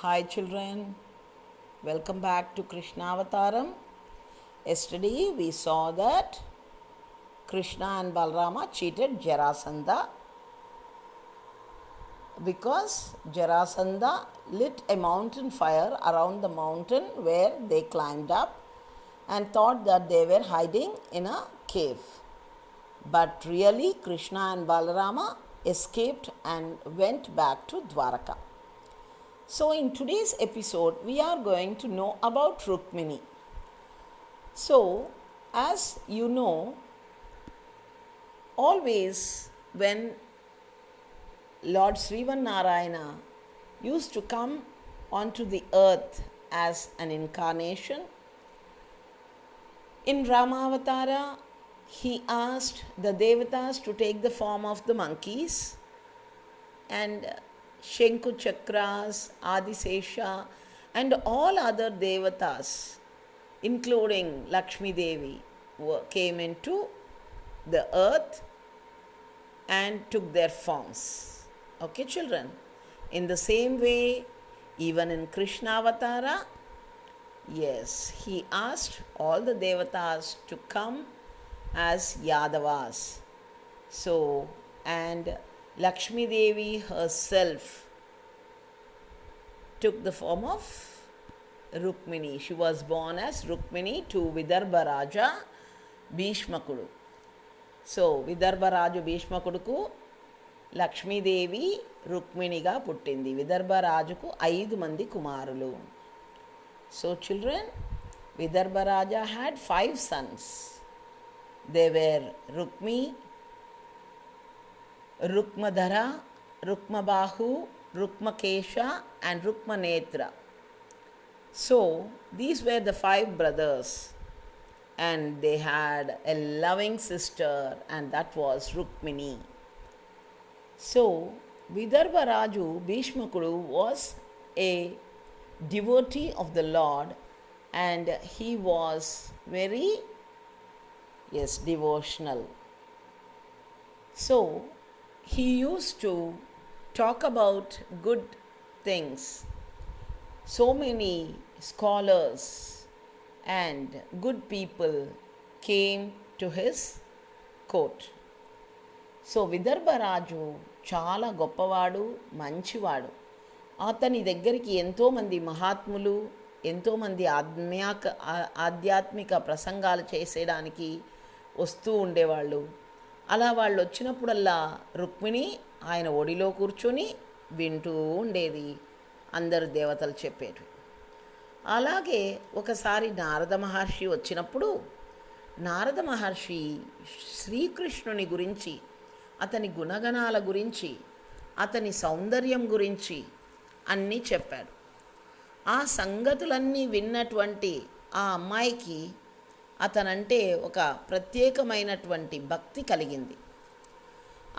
Hi children, welcome back to Krishna Avataram. Yesterday we saw that Krishna and Balarama cheated Jarasandha because Jarasandha lit a mountain fire around the mountain where they climbed up and thought that they were hiding in a cave. But really Krishna and Balarama escaped and went back to Dwaraka. So, in today's episode, we are going to know about Rukmini. So, as you know, always when Lord Srivan Narayana used to come onto the earth as an incarnation, in Ramavatara, he asked the Devatas to take the form of the monkeys and Shenku Chakras, Adisesha, and all other Devatas, including Lakshmi Devi, came into the earth and took their forms. Okay, children? In the same way, even in Krishna Avatara, yes, he asked all the Devatas to come as Yadavas. So, and Lakshmi Devi herself took the form of Rukmini. She was born as Rukmini to Vidarbha Raja Bhishmakudu. So, Vidarbha Raja Bhishmakuduku Lakshmi Devi Rukminiga puttindi. Vidarbha Rajaku 5 mandi kumarulu. So, children, Vidarbha Raja had 5 sons. They were Rukmi, Rukmadhara, Rukmabahu, Rukmakesha, and Rukmanetra. So, these were the 5 brothers, and they had a loving sister, and that was Rukmini. So, Vidarbha Raju Bhishmakudu was a devotee of the Lord, and he was very, devotional. So, he used to talk about good things. So many scholars and good people came to his court. So Vidarbha Raju చాలా గొప్పవాడు, మంచివాడు. అతని దగ్గరికి ఎంతోమంది మహాత్ములు, ఎంతోమంది ఆధ్యాత్మిక ప్రసంగాలు చేసేయడానికి వస్తూ ఉండేవాళ్ళు. అలా వాళ్ళు వచ్చినప్పుడల్లా రుక్మిణి ఆయన ఒడిలో కూర్చొని వింటూ ఉండేది, అందరు దేవతలు చెప్పేవి. అలాగే ఒకసారి నారద మహర్షి వచ్చినప్పుడు నారద మహర్షి శ్రీకృష్ణుని గురించి, అతని గుణగణాల గురించి, అతని సౌందర్యం గురించి అన్నీ చెప్పాడు. ఆ సంగతులన్నీ విన్నటువంటి ఆ అమ్మాయికి అతనంటే ఒక ప్రత్యేకమైనటువంటి భక్తి కలిగింది.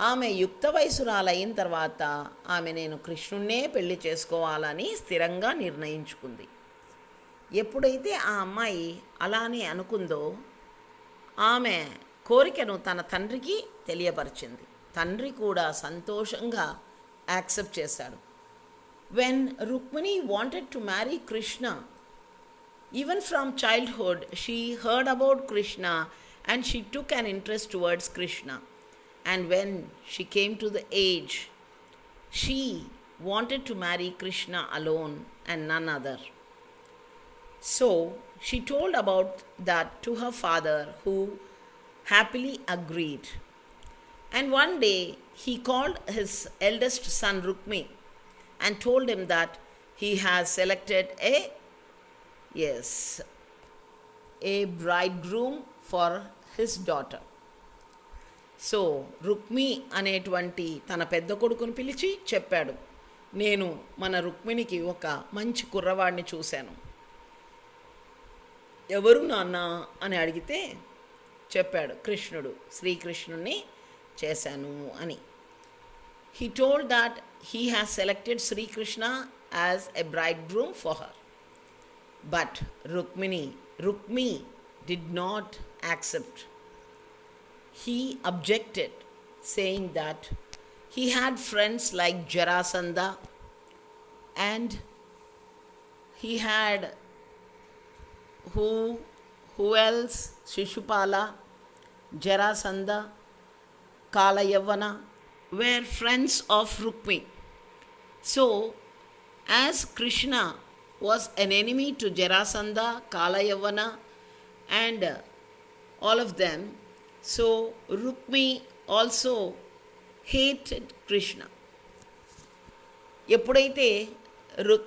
ఆమె యుక్త వయసురాలైన తర్వాత ఆమె నేను కృష్ణున్నే పెళ్లి చేసుకోవాలని స్థిరంగా నిర్ణయించుకుంది. ఎప్పుడైతే ఆ అమ్మాయి అలానే అనుకుందో ఆమె కోరికను తన తండ్రికి తెలియపరిచింది. తండ్రి కూడా సంతోషంగా యాక్సెప్ట్ చేశాడు. When Rukmini wanted to marry Krishna, even from childhood, she heard about Krishna and she took an interest towards Krishna. And when she came to the age, she wanted to marry Krishna alone and none other. So she told about that to her father, who happily agreed. And one day he called his eldest son Rukmi and told him that he has selected a bridegroom for his daughter. So Rukmi అనేటువంటి తన పెద్ద కొడుకుని పిలిచి చెప్పాడు, నేను మన రుక్మిణికి ఒక మంచి కుర్రవాడిని చూశాను. ఎవరు నాన్న అని అడిగితే చెప్పాడు, కృష్ణుడు, శ్రీకృష్ణుణ్ణి చేశాను అని. He told that he has selected Sri Krishna as a bridegroom for her. But Rukmi did not accept. He objected, saying that he had friends like Jarasandha and he had who else? Shishupala, Jarasandha, Kalayavana were friends of Rukmi. So, as Krishna was an enemy to Jarasandha, Kalayavana, and all of them, so Rukmi also hated Krishna. ఎప్పుడైతే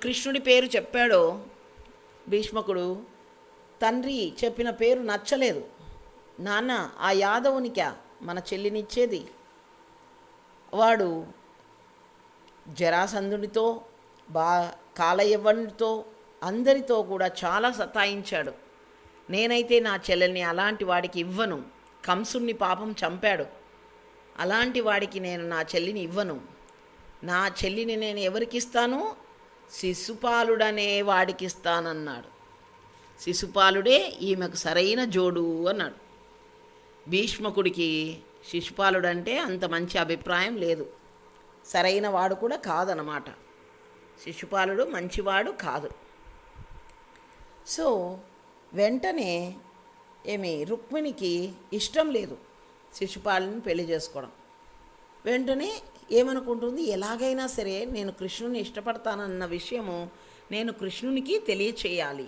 కృష్ణుడి పేరు చెప్పాడో భీష్మకుడు, తండ్రి చెప్పిన పేరు నచ్చలేదు. నాన్న, ఆ యాదవునికా మన చెల్లినిచ్చేది? వాడు జరాసంధుడితో కాలయవ్వనితో అందరితో కూడా చాలా సతాయించాడు. నేనైతే నా చెల్లెల్ని అలాంటి వాడికి ఇవ్వను. కంసుణ్ణి పాపం చంపాడు. అలాంటి వాడికి నేను నా చెల్లిని ఇవ్వను. నా చెల్లిని నేను ఎవరికిస్తాను? శిశుపాలుడనే వాడికి ఇస్తానన్నాడు. శిశుపాలుడే ఈమెకు సరైన జోడు అన్నాడు. భీష్మకుడికి శిశుపాలుడంటే అంత మంచి అభిప్రాయం లేదు. సరైన వాడు కూడా కాదనమాట. శిశుపాలుడు మంచివాడు కాదు. సో వెంటనే రుక్మిణికి ఇష్టం లేదు శిశుపాలుని పెళ్లి చేసుకోవడం. వెంటనే ఏమనుకుంటుంది, ఎలాగైనా సరే నేను కృష్ణుని ఇష్టపడతానన్న విషయము నేను కృష్ణునికి తెలియచేయాలి.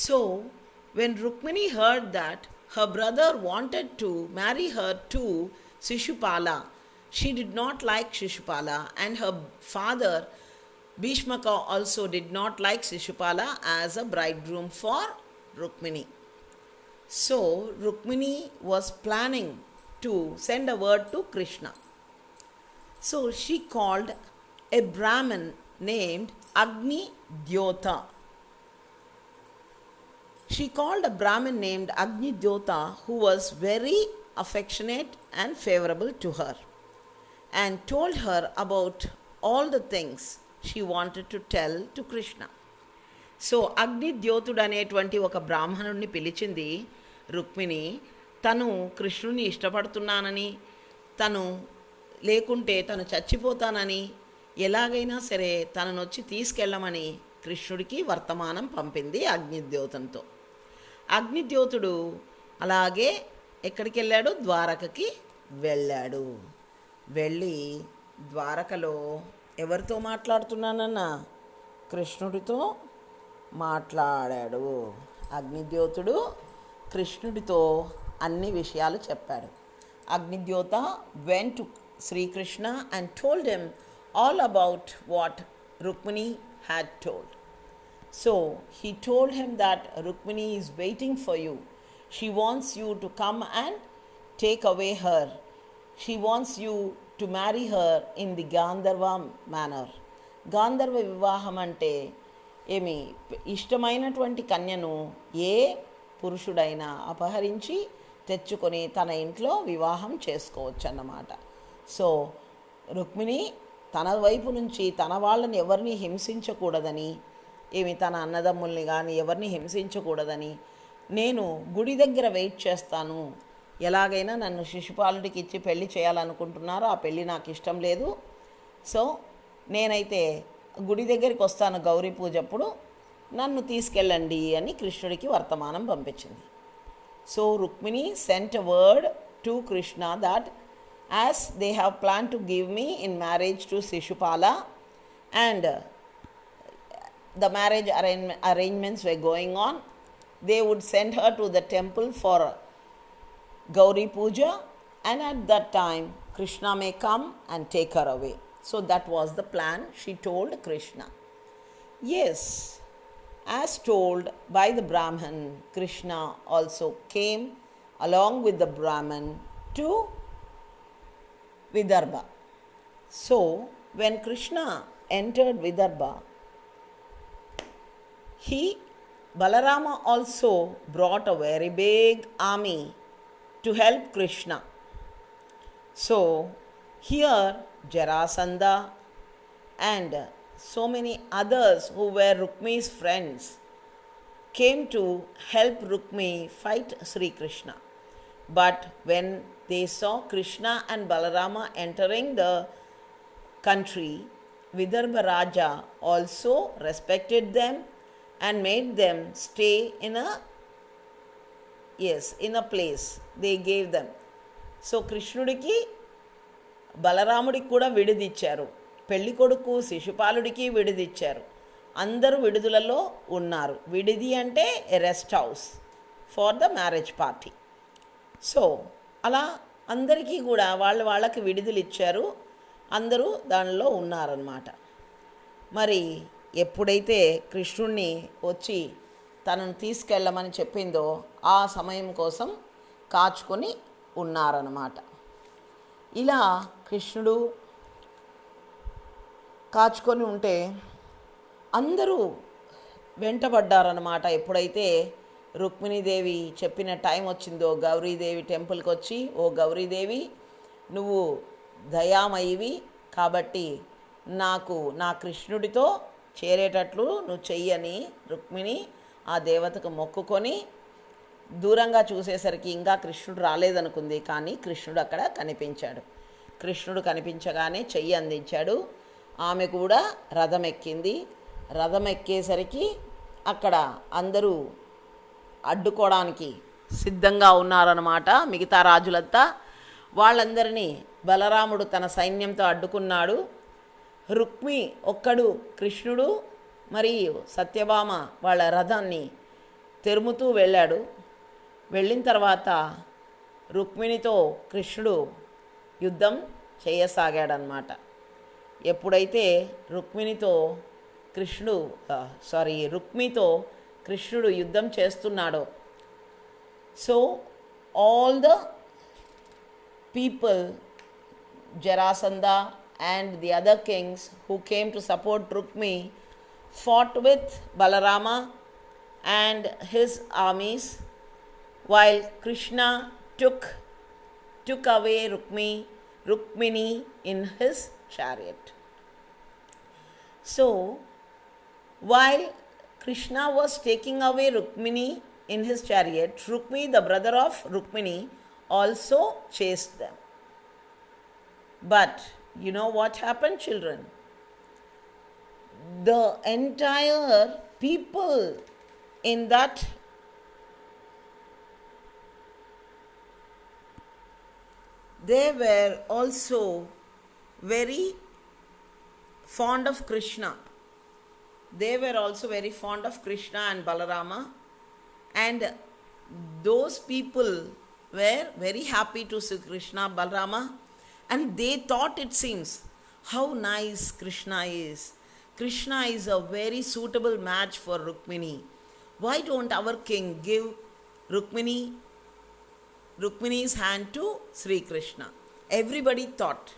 So when Rukmini heard that her brother wanted to marry her to Shishupala, she did not like Shishupala, and her father Bhishmaka also did not like Shishupala as a bridegroom for Rukmini. So Rukmini was planning to send a word to Krishna. So she called a Brahmin named Agni Dyota. She called a Brahmin named Agni Dyota who was very affectionate and favorable to her, and told her about all the things she wanted to tell to Krishna. So అగ్ని ద్యోతుడు అనేటువంటి ఒక బ్రాహ్మణుడిని పిలిచింది రుక్మిణి. తను కృష్ణుని ఇష్టపడుతున్నానని, తను లేకుంటే తను చచ్చిపోతానని, ఎలాగైనా సరే తనను వచ్చి తీసుకెళ్ళమని కృష్ణుడికి వర్తమానం పంపింది అగ్నిద్యోతంతో. అగ్నిద్యోతుడు అలాగే ఎక్కడికి వెళ్ళాడు? ద్వారకకి వెళ్ళాడు. వెళ్ళి ద్వారకలో ఎవరితో మాట్లాడుతున్నానన్నా? కృష్ణుడితో మాట్లాడాడు. అగ్నిద్యోతుడు కృష్ణుడితో అన్ని విషయాలు చెప్పాడు. అగ్నిద్యోత went to Srikrishna and told him all about what Rukmini had told. So he told him that Rukmini is waiting for you. She wants you to come and take away her. She wants you to marry her in the Gandharva manner. గాంధర్వ వివాహం అంటే ఇష్టమైనటువంటి కన్యను ఏ పురుషుడైనా అపహరించి తెచ్చుకొని తన ఇంట్లో వివాహం చేసుకోవచ్చు అన్నమాట. సో రుక్మిణి తన వైపు నుంచి తన వాళ్ళని ఎవరిని హింసించకూడదని, తన అన్నదమ్ముల్ని కానీ ఎవరిని హింసించకూడదని, నేను గుడి దగ్గర వెయిట్ చేస్తాను, ఎలాగైనా నన్ను శిశుపాలుడికి ఇచ్చి పెళ్లి చేయాలనుకుంటున్నారు, ఆ పెళ్ళి నాకు ఇష్టం లేదు, సో నేనైతే గుడి దగ్గరికి వస్తాను గౌరీ పూజ అప్పుడు, నన్ను తీసుకెళ్ళండి అని కృష్ణుడికి వర్తమానం పంపించింది. So Rukmini sent a word to Krishna that as they have planned to give me in marriage to Shishupala, and the marriage arrangements were going on, they would send her to the temple for Gauri Puja, and at that time Krishna may come and take her away. So that was the plan, she told Krishna. Yes, as told by the Brahman, Krishna also came along with the Brahman to Vidarbha. So when Krishna entered Vidarbha, Balarama also brought a very big army to help Krishna. So here Jarasandha and so many others who were Rukmi's friends came to help Rukmi fight Sri Krishna. But when they saw Krishna and Balarama entering the country, Vidarbha Raja also respected them and made them stay in a place. They gave them. So కృష్ణుడికి బలరాముడికి కూడా విడిదిచ్చారు, పెళ్లి కొడుకు శిశుపాలుడికి విడిదిచ్చారు. అందరూ విడుదలలో ఉన్నారు. విడిది అంటే rest house for the marriage party. So అలా అందరికీ కూడా వాళ్ళకి విడుదలు ఇచ్చారు. అందరూ దానిలో ఉన్నారన్నమాట. మరి ఎప్పుడైతే కృష్ణుణ్ణి వచ్చి తనను తీసుకెళ్ళమని చెప్పిందో ఆ సమయం కోసం కాచుకొని ఉన్నారన్నమాట. ఇలా కృష్ణుడు కాచుకొని ఉంటే అందరూ వెంటబడ్డారన్నమాట. ఎప్పుడైతే రుక్మిణీదేవి చెప్పిన టైం వచ్చిందో గౌరీదేవి టెంపుల్కి వచ్చి, ఓ గౌరీదేవి, నువ్వు దయామయివి కాబట్టి నాకు నా కృష్ణుడితో చేరేటట్లు నువ్వు చెయ్యని రుక్మిణి ఆ దేవతకు మొక్కుకొని దూరంగా చూసేసరికి ఇంకా కృష్ణుడు రాలేదనుకుంది. కానీ కృష్ణుడు అక్కడ కనిపించాడు. కృష్ణుడు కనిపించగానే చెయ్యి అందించాడు. ఆమె కూడా రథం ఎక్కింది. రథం ఎక్కేసరికి అక్కడ అందరూ అడ్డుకోవడానికి సిద్ధంగా ఉన్నారన్నమాట. మిగతా రాజులంతా వాళ్ళందరినీ బలరాముడు తన సైన్యంతో అడ్డుకున్నాడు. రుక్మి ఒక్కడు కృష్ణుడు మరియు సత్యభామ వాళ్ళ రథాన్ని తెరుముతూ వెళ్ళాడు. వెళ్ళిన తర్వాత రుక్మిణితో కృష్ణుడు యుద్ధం చేయసాగాడనమాట. ఎప్పుడైతే రుక్మితో కృష్ణుడు యుద్ధం చేస్తున్నాడో, so all the people, Jarasandha and the other kings who came to support Rukmi fought with Balarama and his armies, while Krishna took away Rukmini in his chariot. So while Krishna was taking away Rukmini in his chariot, Rukmi, the brother of Rukmini, also chased them. But you know what happened, children? The entire people in that they were also very fond of Krishna. They were also very fond of Krishna and Balarama, and those people were very happy to see Krishna, Balarama, and they thought, it seems, how nice Krishna is. Krishna is a very suitable match for Rukmini. Why don't our king give Rukmini's hand to Sri Krishna? Everybody thought.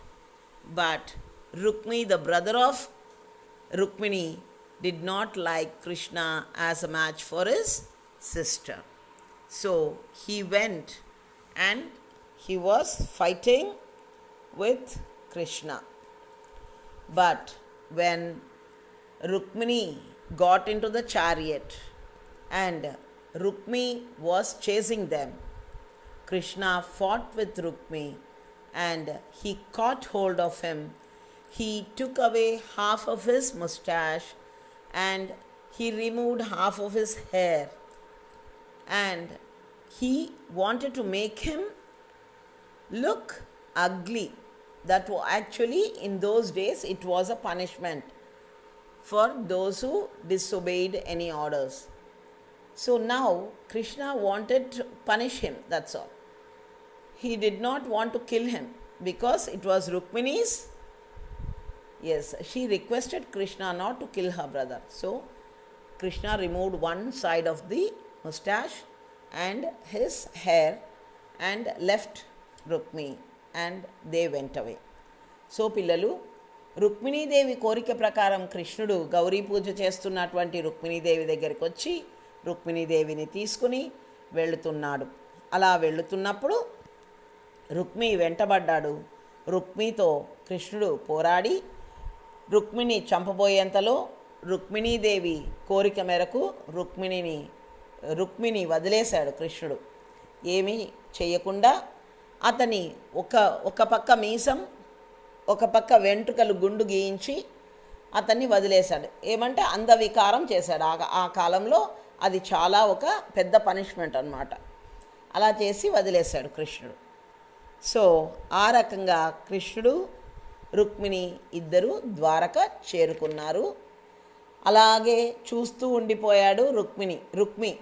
But Rukmi, the brother of Rukmini, did not like Krishna as a match for his sister. So he went and he was fighting with Krishna. But when Rukmini got into the chariot and Rukmi was chasing them, Krishna fought with Rukmi and he caught hold of him. He took away half of his mustache and he removed half of his hair, and he wanted to make him look ugly. That actually in those days it was a punishment for those who disobeyed any orders. So now Krishna wanted to punish him, that's all. He did not want to kill him because it was Rukmini's. Yes, she requested Krishna not to kill her brother. So Krishna removed one side of the mustache and his hair and left Rukmi, and they went away. So పిల్లలు, రుక్మిణీదేవి కోరిక ప్రకారం కృష్ణుడు గౌరీ పూజ చేస్తున్నటువంటి రుక్మిణీదేవి దగ్గరికి వచ్చి రుక్మిణీదేవిని తీసుకుని వెళుతున్నాడు. అలా వెళుతున్నప్పుడు రుక్మి వెంటబడ్డాడు. రుక్మితో కృష్ణుడు పోరాడి రుక్మిణి చంపబోయేంతలో రుక్మిణీదేవి కోరిక మేరకు రుక్మిణి వదిలేశాడు కృష్ణుడు. ఏమీ చేయకుండా అతని ఒక పక్క మీసం, ఒక పక్క వెంట్రుకలు గుండు గీయించి అతన్ని వదిలేశాడు. ఏమంటే అంధవికారం చేశాడు. ఆ కాలంలో అది చాలా ఒక పెద్ద పనిష్మెంట్ అన్నమాట. అలా చేసి వదిలేశాడు కృష్ణుడు. సో ఆ రకంగా కృష్ణుడు రుక్మిణి ఇద్దరు ద్వారక చేరుకున్నారు. అలాగే చూస్తూ ఉండిపోయాడు రుక్మి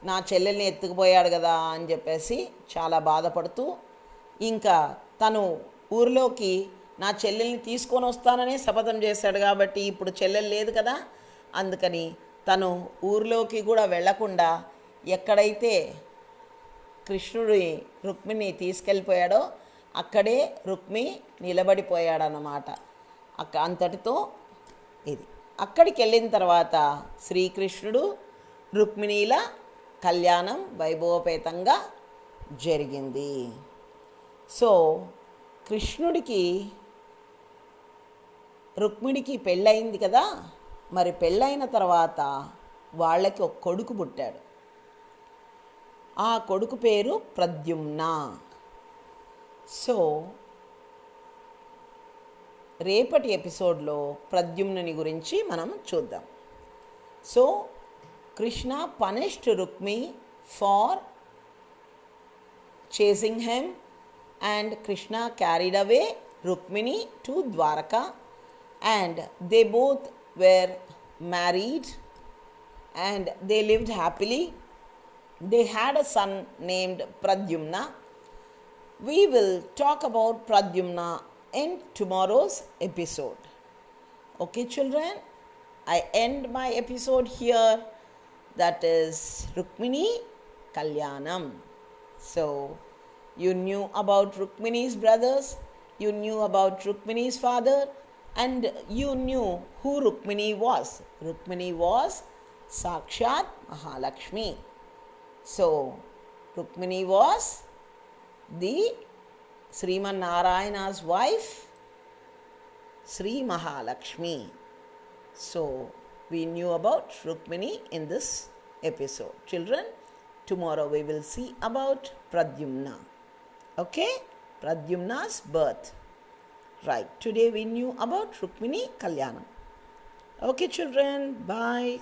నా చెల్లెల్ని ఎత్తుకుపోయాడు కదా అని చెప్పేసి చాలా బాధపడుతూ, ఇంకా తను ఊరిలోకి నా చెల్లెల్ని తీసుకొని వస్తాననే శపథం చేశాడు కాబట్టి ఇప్పుడు చెల్లెలు లేదు కదా, అందుకని తను ఊరిలోకి కూడా వెళ్లకుండా ఎక్కడైతే కృష్ణుడి రుక్మిణి తీసుకెళ్ళిపోయాడో అక్కడే రుక్మి నిలబడిపోయాడన్నమాట. అంతటితో ఇది. అక్కడికి వెళ్ళిన తర్వాత శ్రీకృష్ణుడు రుక్మిణీల కళ్యాణం వైభవపేతంగా జరిగింది. సో కృష్ణుడికి రుక్మిణికి పెళ్ళయింది కదా, మరి పెళ్ళైన తర్వాత వాళ్ళకి ఒక కొడుకు పుట్టాడు. ఆ కొడుకు పేరు ప్రద్యుమ్న. సో రేపటి ఎపిసోడ్లో ప్రద్యుమ్నుని గురించి మనం చూద్దాం. So Krishna punished Rukmi for chasing him, and Krishna carried away Rukmini to Dwaraka, and they both were married and they lived happily. They had a son named Pradyumna. We will talk about Pradyumna in tomorrow's episode. Okay children, I end my episode here. That is Rukmini Kalyanam. So you knew about Rukmini's brothers, you knew about Rukmini's father, and you knew who Rukmini was. Rukmini was Sakshat Mahalakshmi. So Rukmini was the Sriman Narayana's wife, Sri Mahalakshmi. So we knew about Rukmini in this episode. Children, tomorrow we will see about Pradyumna. Okay? Pradyumna's birth. Right. Today we knew about Rukmini Kalyanam. Okay children, bye.